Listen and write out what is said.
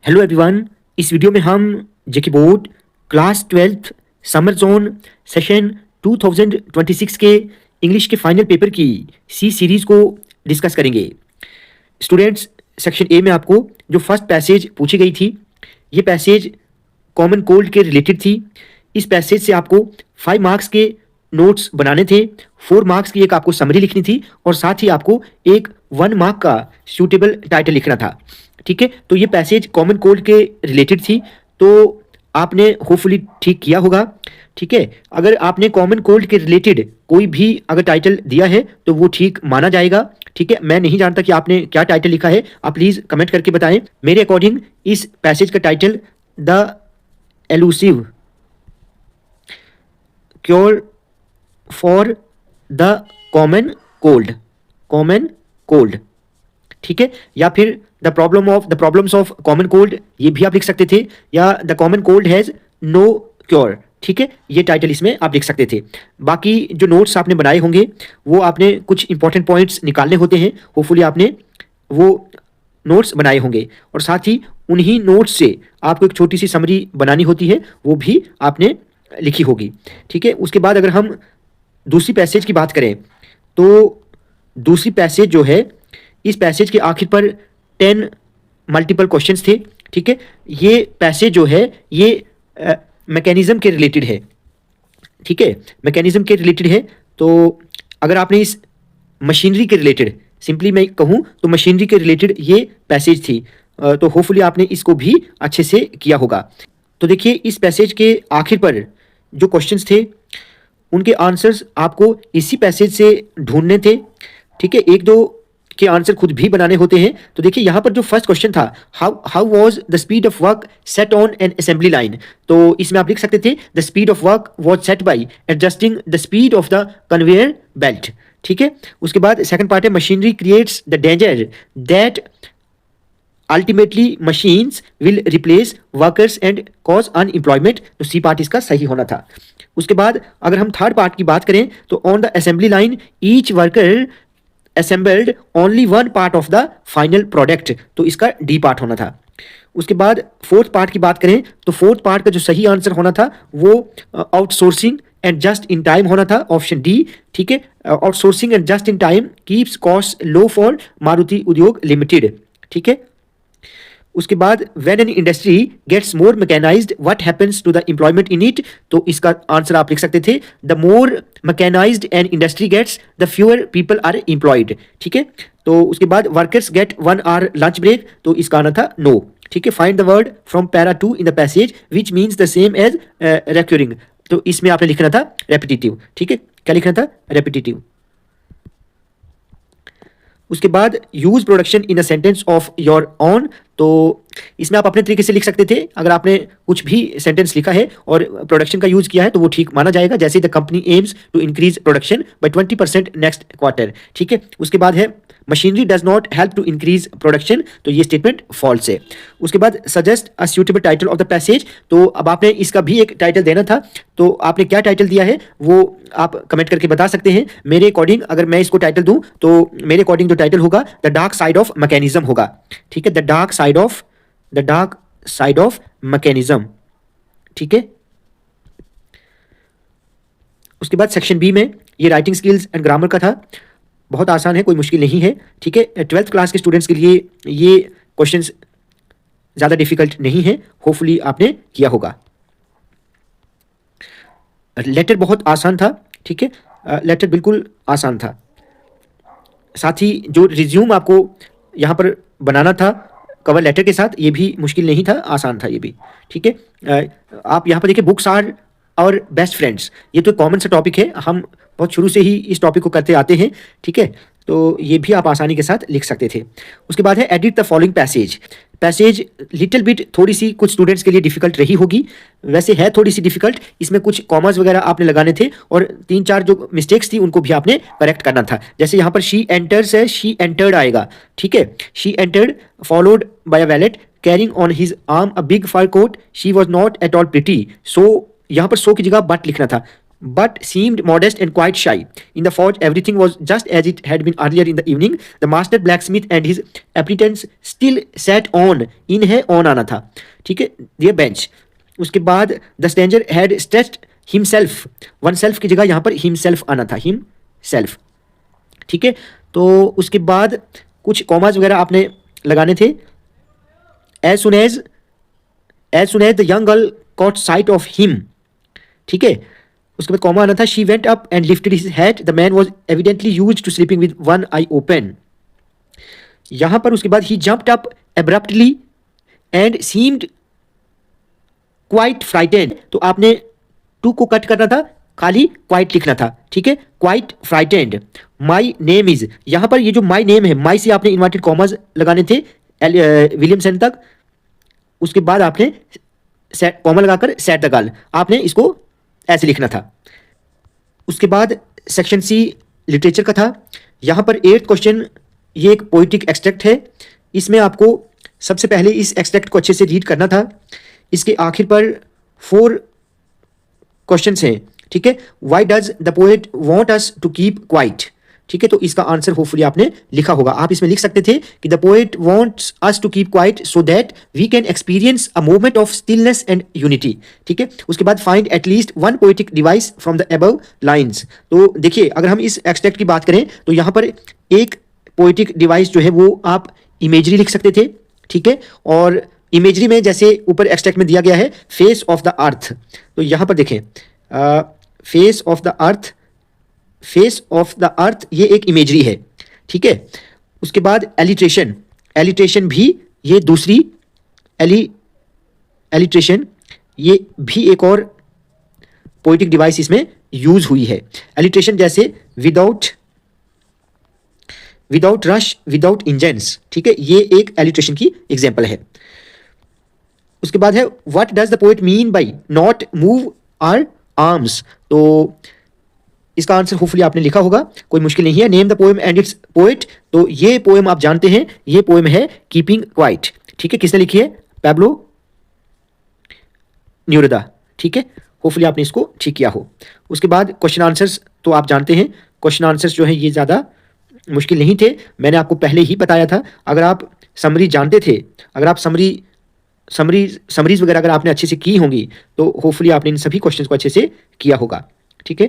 Hello everyone. इस video में हम JK board class 12th summer zone session 2026 के इंग्लिश के फाइनल पेपर की सी सीरीज को डिस्कस करेंगे। स्टूडेंट्स, सेक्शन ए में आपको जो फर्स्ट पैसेज पूछी गई थी, ये पैसेज कॉमन कोल्ड के रिलेटेड थी। इस पैसेज से आपको 5 मार्क्स के नोट्स बनाने थे, 4 मार्क्स की एक आपको समरी लिखनी थी और साथ ही आपको एक 1 मार्क का सूटेबल टाइटल लिखना था। ठीक है, तो ये पैसेज कॉमन कोल्ड के रिलेटेड थी, तो आपने होपफुली ठीक किया होगा। ठीक है, अगर आपने कॉमन कोल्ड के रिलेटेड कोई भी अगर टाइटल दिया है तो वो ठीक माना जाएगा। ठीक है, मैं नहीं जानता कि आपने क्या टाइटल लिखा है, आप प्लीज कमेंट करके बताएं। मेरे अकॉर्डिंग इस पैसेज का title the elusive cure for the common cold, ठीक है, या फिर the problems of common cold, ये भी आप लिख सकते थे, या the common cold has no cure. ठीक है, ये टाइटल इसमें आप लिख सकते थे। बाकी जो नोट्स आपने बनाए होंगे वो आपने कुछ इंपॉर्टेंट पॉइंट्स निकालने होते हैं, होपफुली आपने वो नोट्स बनाए होंगे और साथ ही उन्हीं नोट्स से आपको एक छोटी सी समरी बनानी होती है, वो भी आपने लिखी होगी। ठीक है, उसके बाद अगर हम दूसरी पैसेज की बात करें तो दूसरी पैसेज जो है, इस पैसेज के आखिर पर 10 मल्टीपल क्वेश्चंस थे। ठीक है, ये पैसेज जो है ये मैकेनिज्म के रिलेटेड है। ठीक है, मैकेनिज्म के रिलेटेड है, तो अगर आपने इस मशीनरी के रिलेटेड, सिंपली मैं कहूँ तो मशीनरी के रिलेटेड ये पैसेज थी, तो होपफुली आपने इसको भी अच्छे से किया होगा। तो देखिए, इस पैसेज के आखिर पर जो क्वेश्चंस थे उनके आंसर्स आपको इसी पैसेज से ढूंढने थे। ठीक है, एक दो के आंसर खुद भी बनाने होते हैं। तो देखिए, यहाँ पर जो फर्स्ट क्वेश्चन था, how was the speed of work set on an assembly line, तो इसमें आप लिख सकते थे the speed of work was set bye adjusting the speed of the conveyor belt. ठीक है, उसके बाद सेकंड पार्ट है machinery creates the danger that ultimately machines will replace workers and cause unemployment, तो सी पार्ट इसका सही होना था। उसके बाद अगर हम थर्ड पार्ट की बात करें तो on the assembly line each worker assembled only one part of the final product, तो इसका डी पार्ट होना था। उसके बाद फोर्थ पार्ट की बात करें तो फोर्थ पार्ट का जो सही आंसर होना था वो outsourcing and just in time होना था, ऑप्शन डी। ठीक है, outsourcing and just in time keeps cost low for Maruti Udyog limited. ठीक है, उसके बाद when an industry gets more mechanized what happens to the employment in it, तो इसका आंसर आप लिख सकते थे the more mechanized an industry gets the fewer people are employed. ठीक है, तो उसके बाद workers get 1 our lunch break, तो इसका आना था नो। ठीक है, find the word from para 2 in the passage which means the same as recurring, तो इसमें आपने लिखना था रेपिटेटिव। ठीक है, क्या लिखना था? रेपिटेटिव। उसके बाद use production in a sentence of your on, तो इसमें आप अपने तरीके से लिख सकते थे। अगर आपने कुछ भी सेंटेंस लिखा है और प्रोडक्शन का यूज किया है तो वो ठीक माना जाएगा, जैसे the company aims to increase production by 20% next quarter. ठीक है, उसके बाद है machinery does not help to increase production, तो ये स्टेटमेंट फॉल्स है। उसके बाद suggest a suitable title of the passage, तो अब आपने इसका भी एक टाइटल देना था, तो आपने क्या टाइटल दिया है वो आप कमेंट करके बता सकते हैं। मेरे अकॉर्डिंग अगर मैं इसको टाइटल दूं तो मेरे अकॉर्डिंग जो टाइटल होगा the dark side of mechanism होगा। ठीक है, the dark side of mechanism. ठीक है, उसके बाद सेक्शन बी में ये राइटिंग स्किल्स एंड ग्रामर का था, बहुत आसान है, कोई मुश्किल नहीं है। ठीक है, 12th क्लास के स्टूडेंट्स के लिए ये क्वेश्चंस ज़्यादा डिफिकल्ट नहीं है, होपफुली आपने किया होगा। लेटर बहुत आसान था। ठीक है, लेटर बिल्कुल आसान था। साथ ही जो रिज्यूम आपको यहाँ पर बनाना था कवर लेटर के साथ, ये भी मुश्किल नहीं था, आसान था ये भी। ठीक है, आप यहाँ पर देखिए बुक्स आर और बेस्ट फ्रेंड्स, ये तो कॉमन सा टॉपिक है, हम बहुत शुरू से ही इस टॉपिक को करते आते हैं। ठीक है, तो ये भी आप आसानी के साथ लिख सकते थे। उसके बाद है edit the following passage little bit थोड़ी सी कुछ स्टूडेंट्स के लिए डिफिकल्ट रही होगी, वैसे है थोड़ी सी डिफिकल्ट, इसमें कुछ कॉमर्स वगैरह आपने लगाने थे और 3-4 जो मिस्टेक्स थी उनको भी आपने करेक्ट करना था। जैसे यहाँ पर शी एंटर्स है, शी एंटर्ड आएगा। ठीक है, she entered followed by a valet carrying on his arm a big fur coat, she was not at all pretty, so यहाँ पर सो की जगह बट लिखना था। but seemed modest and quite shy. In the forge, everything was just as it had been earlier in the evening. The master blacksmith and his applicants still sat on, in है on आना था, ठीक है, their bench. उसके बाद the stranger had stretched himself, oneself की जगह यहाँ पर himself आना था, himself, ठीक है. तो उसके बाद कुछ कॉमाज वगैरह आपने लगाने थे. as soon as the young girl caught sight of him, ठीक है. उसके बाद कॉमा आना था. She went up and lifted his head. The man was evidently used to sleeping with one eye open. यहां पर उसके बाद ही jumped up abruptly and seemed quite frightened. तो आपने टू को कट करना था, खाली क्वाइट लिखना था, ठीक है. Quite frightened. My name is, यहां पर ये जो माई नेम है, माई से आपने इन्वर्टेड कॉमर्स लगाने थे विलियमसन तक. उसके बाद आपने कॉमा लगाकर सेट द गर्ल, आपने इसको ऐसे लिखना था. उसके बाद सेक्शन सी लिटरेचर का था. यहां पर 8th क्वेश्चन, ये एक पोइटिक एक्सट्रैक्ट है. इसमें आपको सबसे पहले इस एक्सट्रैक्ट को अच्छे से रीड करना था. इसके आखिर पर 4 क्वेश्चंस हैं, ठीक है. Why does the poet want us to keep quiet, ठीक है. तो इसका आंसर होपफुली आपने लिखा होगा. आप इसमें लिख सकते थे कि the poet wants us to keep quiet so that we can experience a moment of stillness and unity, ठीक है. उसके बाद find at least one poetic device from the above lines. तो देखिए, अगर हम इस एक्सट्रैक्ट की बात करें तो यहाँ पर एक पोएटिक डिवाइस जो है वो आप इमेजरी लिख सकते थे, ठीक है. और इमेजरी में जैसे ऊपर एक्सट्रैक्ट में दिया गया है फेस ऑफ द अर्थ, तो यहाँ पर देखें face of the earth, face of the earth ये एक इमेजरी है, ठीक है. उसके बाद एलिट्रेशन, एलिट्रेशन भी ये दूसरी एलिट्रेशन, ये भी एक और पोइटिक डिवाइस इसमें यूज हुई है. एलिट्रेशन जैसे विदाउट रश, विदाउट इंजन्स, ठीक है, ये एक एलिट्रेशन की एग्जांपल है. उसके बाद है what does the poet mean by not move our arms. तो इसका आंसर होपफुली आपने लिखा होगा, कोई मुश्किल नहीं है. Name the poem and it's poet. तो ये पोएम आप जानते हैं, ये पोएम है कीपिंग क्वाइट, ठीक है. किसने लिखी है? पैब्लो न्यूरुदा, ठीक है. होपफुली आपने इसको ठीक किया हो. उसके बाद क्वेश्चन आंसर्स तो आप जानते हैं. क्वेश्चन आंसर्स जो है ये ज़्यादा मुश्किल नहीं थे, मैंने आपको पहले ही बताया था. अगर आप समरी जानते थे, अगर आप समरीज वगैरह अगर आपने अच्छे से की होंगी तो होपफुली आपने इन सभी क्वेश्चंस को अच्छे से किया होगा, ठीक है.